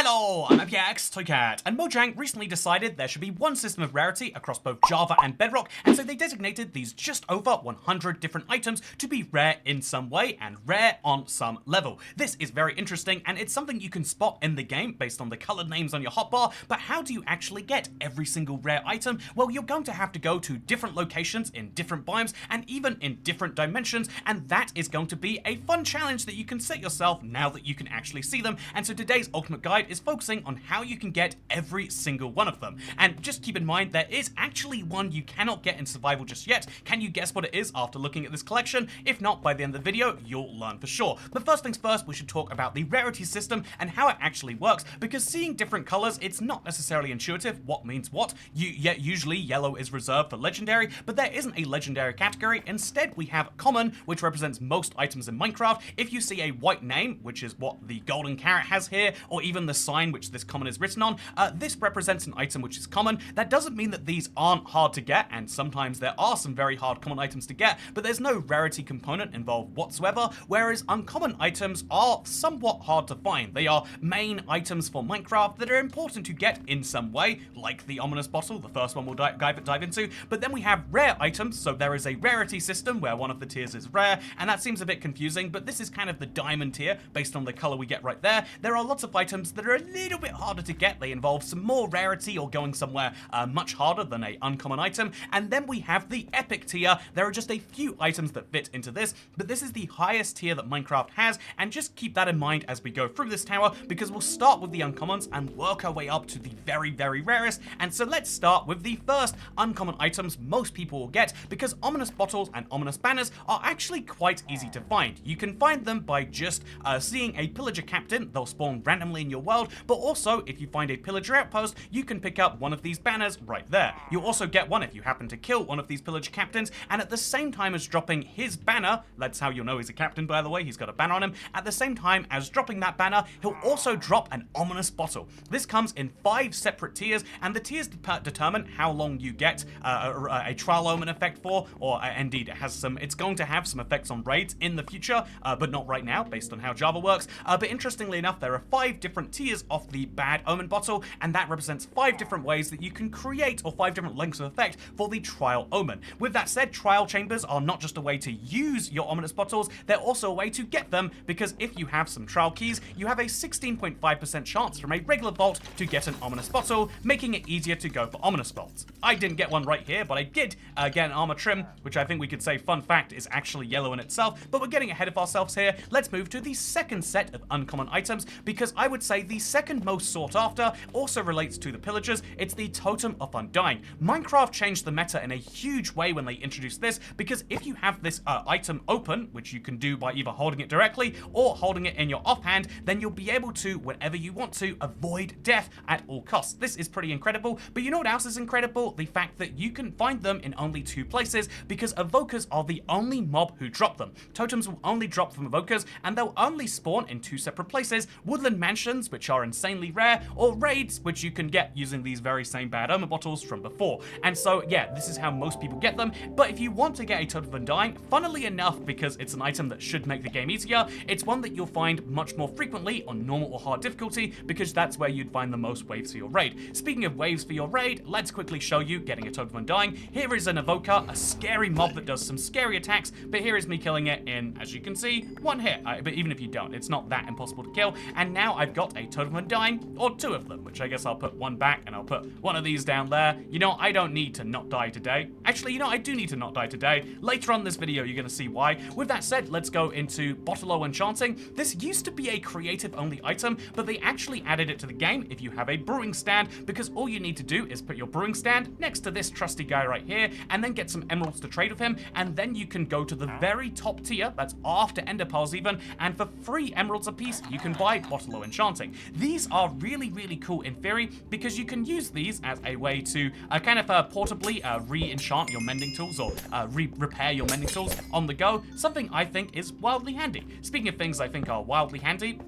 Hello, I'm MPX Toycat, and Mojang recently decided there should be one system of rarity across both Java and Bedrock, and so they designated these just over 100 different items to be rare in some way and rare on some level. This is very interesting, and it's something you can spot in the game based on the colored names on your hotbar, but how do you actually get every single rare item? Well, you're going to have to go to different locations in different biomes and even in different dimensions, and that is going to be a fun challenge that you can set yourself now that you can actually see them. And so today's ultimate guide is focusing on how you can get every single one of them. And just keep in mind, there is actually one you cannot get in survival just yet. Can you guess what it is after looking at this collection? If not, by the end of the video, you'll learn for sure. But first things first, we should talk about the rarity system and how it actually works, because seeing different colors, it's not necessarily intuitive what means what. Usually yellow is reserved for legendary, but there isn't a legendary category. Instead, we have common, which represents most items in Minecraft. If you see a white name, which is what the golden carrot has here, or even the sign which this common is written on, this represents an item which is common. That doesn't mean that these aren't hard to get, and sometimes there are some very hard common items to get, but there's no rarity component involved whatsoever, whereas uncommon items are somewhat hard to find. They are main items for Minecraft that are important to get in some way, like the ominous bottle, the first one we'll dive into, but then we have rare items, so there is a rarity system where one of the tiers is rare, and that seems a bit confusing, but this is kind of the diamond tier based on the color we get right there. There are lots of items that are a little bit harder to get. They involve some more rarity or going somewhere much harder than a uncommon item. And then we have the epic tier. There are just a few items that fit into this, but this is the highest tier that Minecraft has, and just keep that in mind as we go through this tower, because we'll start with the uncommons and work our way up to the very, very rarest. And so let's start with the first uncommon items most people will get, because ominous bottles and ominous banners are actually quite easy to find. You can find them by just seeing a pillager captain. They'll spawn randomly in your world, but also if you find a pillager outpost, you can pick up one of these banners right there. You'll also get one if you happen to kill one of these pillager captains, and at the same time as dropping his banner, that's how you'll know he's a captain, by the way, he's got a banner on him, at the same time as dropping that banner, he'll also drop an ominous bottle. This comes in 5 separate tiers, and the tiers determine how long you get a trial omen effect for, or indeed it's going to have some effects on raids in the future, but not right now based on how Java works. But interestingly enough, there are 5 different tiers of the bad omen bottle, and that represents 5 different ways that you can create, or 5 different lengths of effect for the trial omen. With that said, trial chambers are not just a way to use your ominous bottles, they're also a way to get them, because if you have some trial keys, you have a 16.5% chance from a regular vault to get an ominous bottle, making it easier to go for ominous vaults. I didn't get one right here, but I did get an armor trim, which I think we could say, fun fact, is actually yellow in itself, but we're getting ahead of ourselves here. Let's move to the second set of uncommon items, because I would say the second most sought after also relates to the pillagers. It's the Totem of Undying. Minecraft changed the meta in a huge way when they introduced this, because if you have this item open, which you can do by either holding it directly or holding it in your offhand, then you'll be able to, whenever you want to, avoid death at all costs. This is pretty incredible, but you know what else is incredible? The fact that you can find them in only 2 places, because evokers are the only mob who drop them. Totems will only drop from evokers, and they'll only spawn in 2 separate places: woodland mansions, which are insanely rare, or raids, which you can get using these very same bad omen bottles from before. And so yeah, this is how most people get them. But if you want to get a Totem of Undying, funnily enough, because it's an item that should make the game easier, it's one that you'll find much more frequently on normal or hard difficulty, because that's where you'd find the most waves for your raid. Speaking of waves for your raid, let's quickly show you getting a Totem of Undying. Here is an evoker, a scary mob that does some scary attacks, but here is me killing it in, as you can see, 1 hit. But even if you don't, it's not that impossible to kill. And now I've got a Totem of Undying, or 2 of them, which I guess I'll put 1 back, and I'll put 1 of these down there. You know, I don't need to not die today. Actually, you know, I do need to not die today. Later on in this video, you're going to see why. With that said, let's go into Bottle Enchanting. This used to be a creative-only item, but they actually added it to the game if you have a brewing stand, because all you need to do is put your brewing stand next to this trusty guy right here, and then get some emeralds to trade with him, and then you can go to the very top tier, that's after ender pearls even, and for 3 emeralds a piece, you can buy Bottle Enchanting. These are really, really cool in theory, because you can use these as a way to kind of portably re-enchant your mending tools, or repair your mending tools on the go, something I think is wildly handy. Speaking of things I think are wildly handy,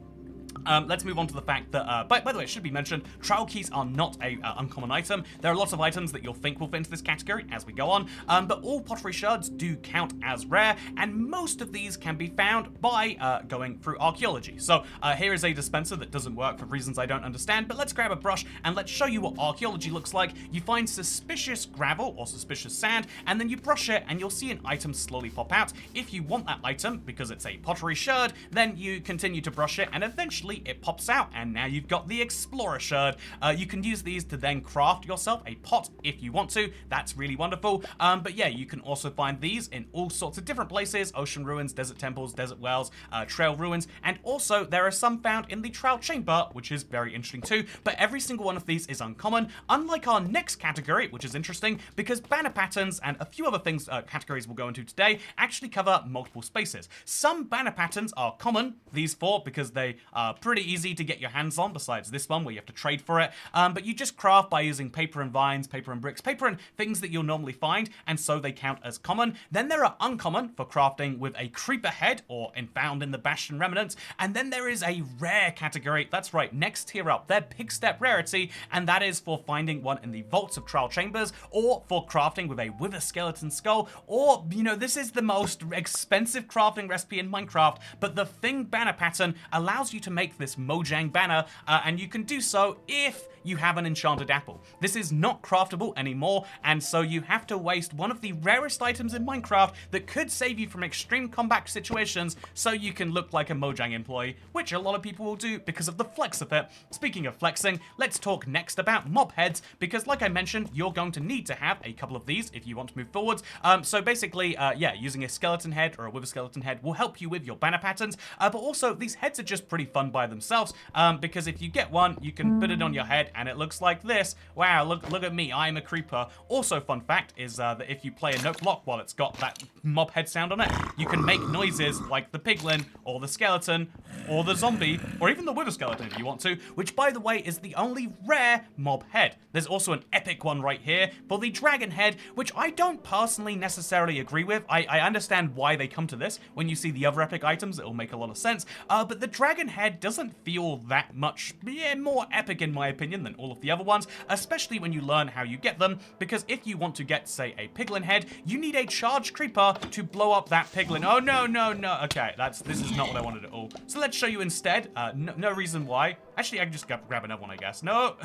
Let's move on to the fact that, by the way, it should be mentioned, trial keys are not a uncommon item. There are lots of items that you'll think will fit into this category as we go on, but all Pottery Sherds do count as rare, and most of these can be found by going through archaeology. So here is a dispenser that doesn't work for reasons I don't understand, but let's grab a brush and let's show you what archaeology looks like. You find suspicious gravel or suspicious sand, and then you brush it and you'll see an item slowly pop out. If you want that item, because it's a Pottery Sherd, then you continue to brush it and eventually it pops out, and now you've got the Explorer Sherd. You can use these to then craft yourself a pot if you want to. That's really wonderful. But yeah, you can also find these in all sorts of different places: ocean ruins, desert temples, desert wells, trail ruins, and also there are some found in the trial chamber, which is very interesting too. But every single one of these is uncommon, unlike our next category, which is interesting because banner patterns and a few other things categories we'll go into today actually cover multiple spaces. Some banner patterns are common, these four, because they are pretty easy to get your hands on, besides this one where you have to trade for it. But you just craft by using paper and vines, paper and bricks, paper and things that you'll normally find, and so they count as common. Then there are uncommon for crafting with a creeper head or found in the Bastion remnants, and then there is a rare category. That's right, next tier up, they're big step rarity, and that is for finding one in the vaults of trial chambers, or for crafting with a wither skeleton skull, or, you know, this is the most expensive crafting recipe in Minecraft, but the Thing banner pattern allows you to make this Mojang banner, and you can do so if you have an enchanted apple. This is not craftable anymore, and so you have to waste one of the rarest items in Minecraft that could save you from extreme combat situations so you can look like a Mojang employee, which a lot of people will do because of the flex of it. Speaking of flexing, let's talk next about mob heads, because like I mentioned, you're going to need to have a couple of these if you want to move forwards. So basically, yeah, using a skeleton head or a wither skeleton head will help you with your banner patterns, but also these heads are just pretty fun by themselves, because if you get one, you can put it on your head and it looks like this. Wow, look at me, I'm a creeper. Also, fun fact is that if you play a note block while it's got that mob head sound on it, you can make noises like the piglin, or the skeleton, or the zombie, or even the wither skeleton if you want to, which by the way is the only rare mob head. There's also an epic one right here for the dragon head, which I don't personally necessarily agree with. I understand why they come to this. When you see the other epic items, it'll make a lot of sense, but the dragon head doesn't feel that much more epic in my opinion than all of the other ones, especially when you learn how you get them, because if you want to get, say, a piglin head, you need a charged creeper to blow up that piglin. Oh, no, no, no. Okay, this is not what I wanted at all. So let's show you instead. No reason why. Actually, I can just grab another one, I guess. No.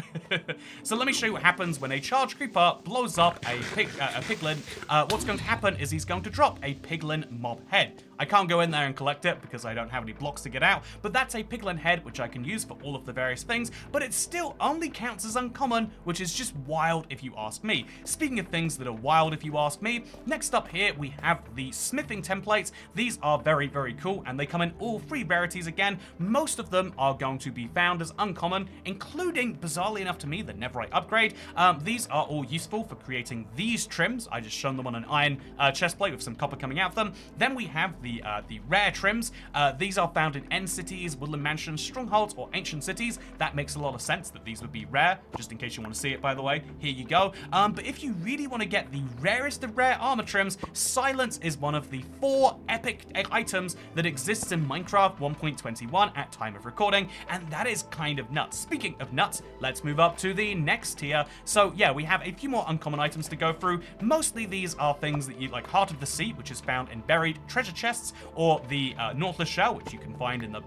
So let me show you what happens when a charged creeper blows up a piglin. What's going to happen is he's going to drop a piglin mob head. I can't go in there and collect it because I don't have any blocks to get out, but that's a piglin head which I can use for all of the various things, but it still only counts as uncommon, which is just wild if you ask me. Speaking of things that are wild if you ask me, next up here we have the smithing templates. These are very, very cool, and they come in all three rarities again. Most of them are going to be found as uncommon, including, bizarrely enough to me, the Netherite upgrade. These are all useful for creating these trims. I just shown them on an iron chest plate with some copper coming out of them. Then we have the rare trims. These are found in end cities, woodland mansions, strongholds, or ancient cities. That makes a lot of sense that these would be rare, just in case you want to see it, by the way. Here you go. But if you really want to get the rarest of rare armor trims, silence is one of the 4 epic items that exists in Minecraft 1.21 at time of recording, and that is kind of nuts. Speaking of nuts, let's move up to the next tier. So yeah, we have a few more uncommon items to go through. Mostly these are things that you like: Heart of the Sea, which is found in buried treasure chests, or the Nautilus Shell, which you can find in the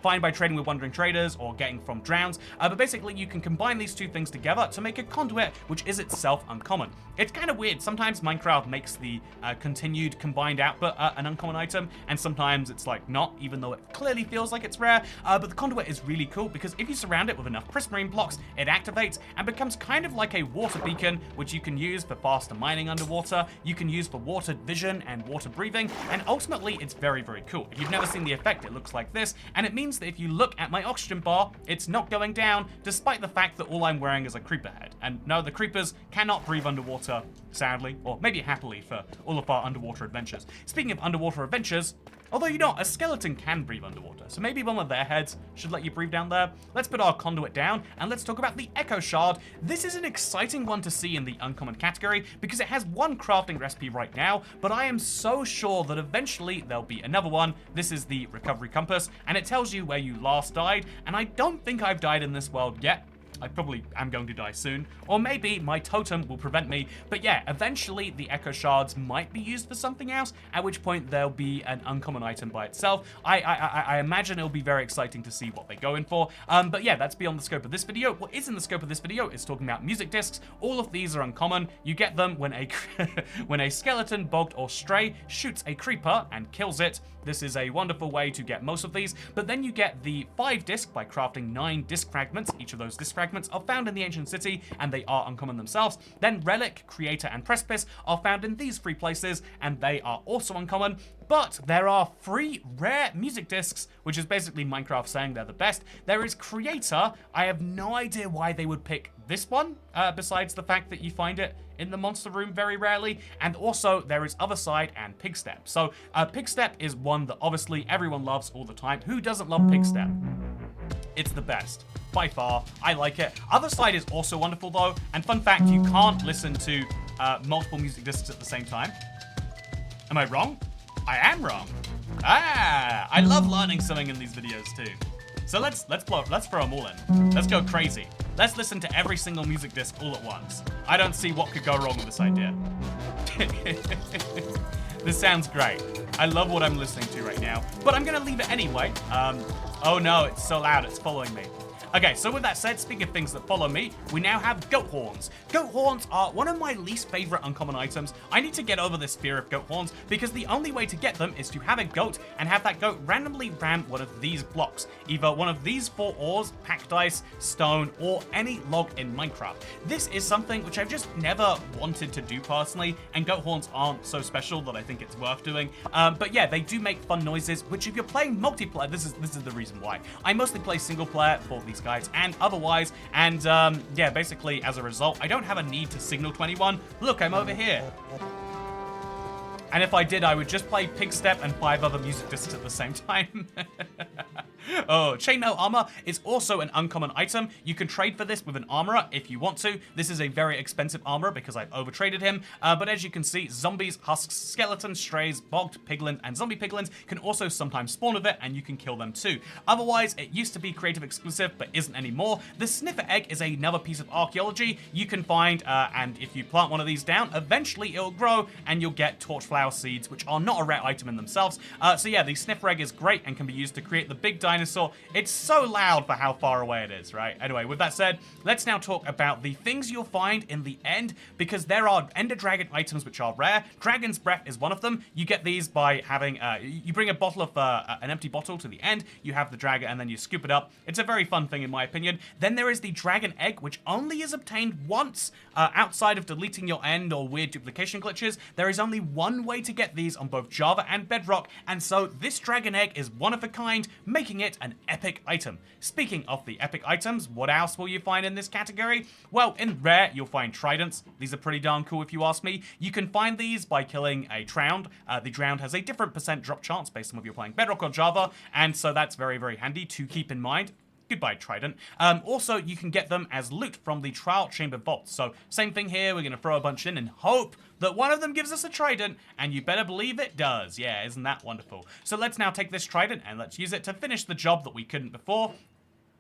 find by trading with wandering traders or getting from drowns. But basically, you can combine these two things together to make a conduit, which is itself uncommon. It's kind of weird. Sometimes Minecraft makes the continued combined output an uncommon item, and sometimes it's like not, even though it clearly feels like it's rare. But the conduit is really cool because if you surround it with enough prismarine blocks, it activates and becomes kind of like a water beacon, which you can use for faster mining underwater. You can use for water vision and water breathing, and ultimately it's very, very cool. If you've never seen the effect, it looks like this, and it means that if you look at my oxygen bar, it's not going down, despite the fact that all I'm wearing is a creeper head. And no, the creepers cannot breathe underwater, sadly, or maybe happily for all of our underwater adventures. Speaking of underwater adventures, Although, you know, a skeleton can breathe underwater, so maybe one of their heads should let you breathe down there. Let's put our conduit down, and let's talk about the Echo Shard. This is an exciting one to see in the uncommon category, because it has one crafting recipe right now, but I am so sure that eventually there'll be another one. This is the Recovery Compass, and it tells you where you last died, and I don't think I've died in this world yet. I probably am going to die soon, or maybe my totem will prevent me, but yeah, eventually the Echo Shards might be used for something else, at which point there'll be an uncommon item by itself. I imagine it'll be very exciting to see what they go in for, but yeah, that's beyond the scope of this video. What is in the scope of this video is talking about music discs. All of these are uncommon. You get them when a when a skeleton, bogged, or stray shoots a creeper and kills it. This is a wonderful way to get most of these, but then you get the 5 disc by crafting 9 disc fragments. Each of those disc fragments are found in the Ancient City, and they are uncommon themselves. Then Relic, Creator, and Precipice are found in these 3 places, and they are also uncommon. But there are 3 rare music discs, which is basically Minecraft saying they're the best. There is Creator. I have no idea why they would pick this one, besides the fact that you find it in the monster room very rarely. And also there is Other Side and Pigstep. So Pigstep is one that obviously everyone loves all the time. Who doesn't love Pigstep? It's the best. By far, I like it. Other Side is also wonderful though. And fun fact, you can't listen to multiple music discs at the same time. Am I wrong? I am wrong. I love learning something in these videos too. So let's throw them all in. Let's go crazy. Let's listen to every single music disc all at once. I don't see what could go wrong with this idea. This sounds great. I love what I'm listening to right now, but I'm gonna leave it anyway. Oh no, it's so loud, it's following me. Okay, so with that said, speaking of things that follow me, we now have goat horns. Goat horns are one of my least favorite uncommon items. I need to get over this fear of goat horns because the only way to get them is to have a goat and have that goat randomly ram one of these blocks. Either one of these 4 ores, packed ice, stone, or any log in Minecraft. This is something which I've just never wanted to do personally, and goat horns aren't so special that I think it's worth doing. But yeah, they do make fun noises, which if you're playing multiplayer, this is the reason why. I mostly play single player for these guys and otherwise, and yeah, basically as a result, I don't have a need to signal to anyone. Look, I'm over here. And if I did, I would just play Pigstep and 5 other music discs at the same time. Oh, Chainmail Armour is also an uncommon item. You can trade for this with an armorer if you want to. This is a very expensive armorer because I've overtraded him. But as you can see, zombies, husks, skeletons, strays, bogged, piglins, and zombie piglins can also sometimes spawn with it, and you can kill them too. Otherwise, it used to be creative exclusive, but isn't anymore. The Sniffer Egg is another piece of archaeology you can find, and if you plant one of these down, eventually it'll grow, and you'll get torchflower seeds, which are not a rare item in themselves. So yeah, the Sniffer Egg is great and can be used to create the big dinosaur. It's so loud for how far away it is, right? Anyway, with that said, let's now talk about the things you'll find in the end, because there are Ender Dragon items which are rare. Dragon's Breath is one of them. You get these by having, you bring a bottle of, an empty bottle to the end, you have the dragon, and then you scoop it up. It's a very fun thing in my opinion. Then there is the Dragon Egg, which only is obtained once. Outside of deleting your end or weird duplication glitches, there is only one way to get these on both Java and Bedrock, and so this Dragon Egg is one of a kind, making it an epic item. Speaking of the epic items, what else will you find in this category? Well, in rare, you'll find Tridents. These are pretty darn cool if you ask me. You can find these by killing a Drowned. The Drowned has a different % drop chance based on whether you're playing Bedrock or Java, and so that's very, very handy to keep in mind. Goodbye, Trident. Also, you can get them as loot from the Trial Chamber Vault. So, same thing here. We're going to throw a bunch in and hope that one of them gives us a Trident, and you better believe it does. Yeah, isn't that wonderful? So let's now take this Trident and let's use it to finish the job that we couldn't before.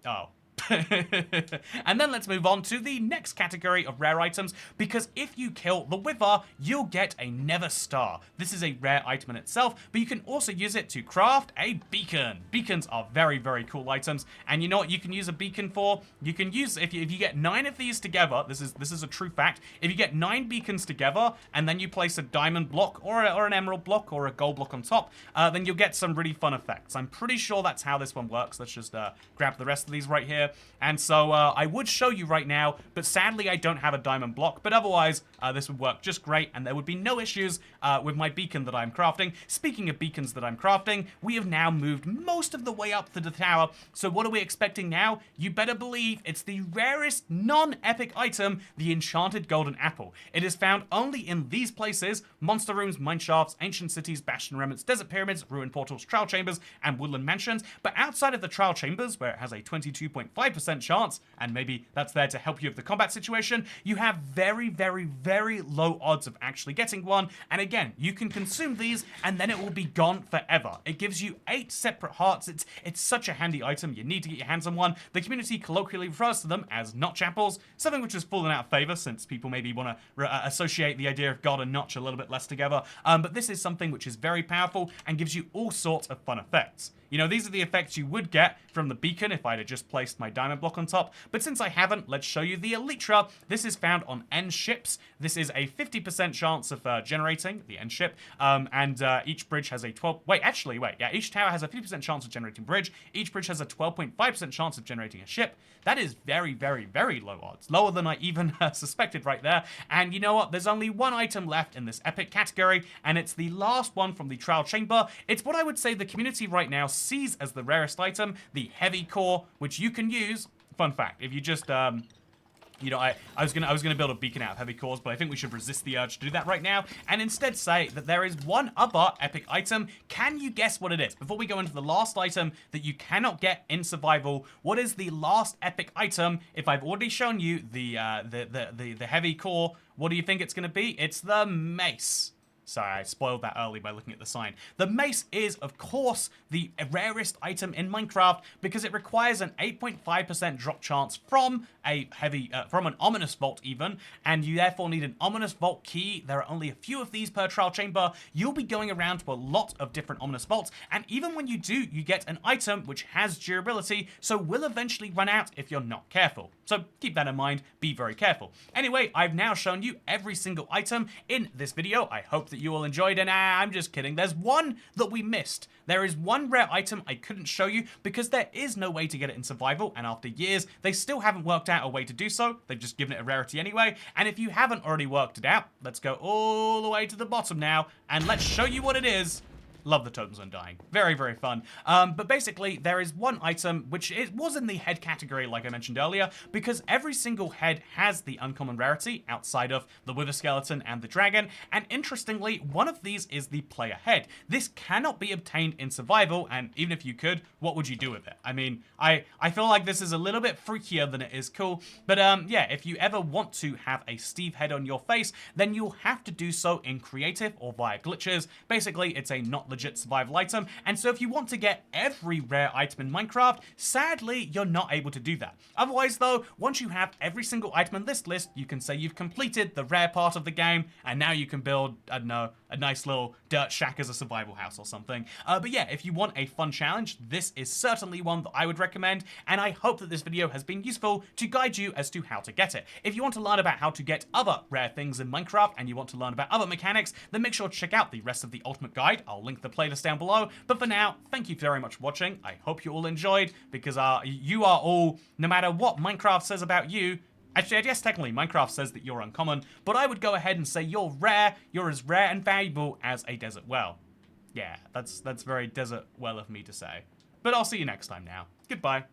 Oh. And then let's move on to the next category of rare items, because if you kill the Wither, you'll get a Nether Star. This is a rare item in itself, but you can also use it to craft a beacon. Beacons are very, very cool items, and you know what you can use a beacon for? You can use, if you get 9 of these together, this is a true fact, if you get 9 beacons together, and then you place a diamond block, or an emerald block, or a gold block on top, then you'll get some really fun effects. I'm pretty sure that's how this one works. Let's just grab the rest of these right here. here. And so I would show you right now, but sadly I don't have a diamond block. But otherwise, this would work just great, and there would be no issues with my beacon that I'm crafting. Speaking of beacons that I'm crafting, we have now moved most of the way up to the tower. So what are we expecting now? You better believe it's the rarest non-epic item, the Enchanted Golden Apple. It is found only in these places: monster rooms, mine shafts, ancient cities, bastion remnants, desert pyramids, ruined portals, trial chambers, and woodland mansions. But outside of the trial chambers, where it has a 22.5% chance, and maybe that's there to help you with the combat situation, you have very, very, very low odds of actually getting one. And again, you can consume these and then it will be gone forever. It gives you 8 separate hearts. It's such a handy item. You need to get your hands on one. The community colloquially refers to them as notch apples, something which has fallen out of favor since people maybe want to associate the idea of God and notch a little bit less together. But this is something which is very powerful and gives you all sorts of fun effects. You know, these are the effects you would get from the beacon if I'd have just placed my diamond block on top. But since I haven't, let's show you the Elytra. This is found on end ships. This is a 50% chance of generating the end ship. Each bridge has a each tower has a 50% chance of generating bridge. Each bridge has a 12.5% chance of generating a ship. That is very, very, very low odds. Lower than I even suspected right there. And you know what? There's only one item left in this epic category, and it's the last one from the trial chamber. It's what I would say the community right now sees as the rarest item, the heavy core, which you can use. Fun fact, if you just you know, I was gonna build a beacon out of heavy cores, but I think we should resist the urge to do that right now, and instead say that there is one other epic item. Can you guess what it is? Before we go into the last item that you cannot get in survival, what is the last epic item? If I've already shown you the heavy core, what do you think it's gonna be? It's the Mace. Sorry, I spoiled that early by looking at the sign. The Mace is, of course, the rarest item in Minecraft because it requires an 8.5% drop chance from a heavy, from an ominous vault even, and you therefore need an ominous vault key. There are only a few of these per trial chamber. You'll be going around to a lot of different ominous vaults, and even when you do, you get an item which has durability, so will eventually run out if you're not careful. So keep that in mind, be very careful. Anyway, I've now shown you every single item in this video. I hope that you all enjoyed, and I'm just kidding. There's one that we missed. There is one rare item I couldn't show you because there is no way to get it in survival, and after years, they still haven't worked out a way to do so. They've just given it a rarity anyway, and if you haven't already worked it out, let's go all the way to the bottom now, and let's show you what it is. Love the Totem of Undying. Very, very fun. But basically, there is one item which was in the head category, like I mentioned earlier, because every single head has the uncommon rarity outside of the Wither Skeleton and the Dragon. And interestingly, one of these is the player head. This cannot be obtained in survival, and even if you could, what would you do with it? I mean, I feel like this is a little bit freakier than it is cool. But yeah, if you ever want to have a Steve head on your face, then you'll have to do so in creative or via glitches. Basically, it's a not legit survival item, and so if you want to get every rare item in Minecraft, sadly, you're not able to do that. Otherwise, though, once you have every single item in this list, you can say you've completed the rare part of the game, and now you can build, I don't know, a nice little dirt shack as a survival house or something. But yeah, if you want a fun challenge, this is certainly one that I would recommend, and I hope that this video has been useful to guide you as to how to get it. If you want to learn about how to get other rare things in Minecraft, and you want to learn about other mechanics, then make sure to check out the rest of the Ultimate Guide. I'll link the playlist down below. But for now, thank you very much for watching. I hope you all enjoyed, because you are all, no matter what Minecraft says about you, actually, I guess technically Minecraft says that you're uncommon, but I would go ahead and say you're rare. You're as rare and valuable as a desert well. Yeah, that's very desert well of me to say. But I'll see you next time now. Goodbye.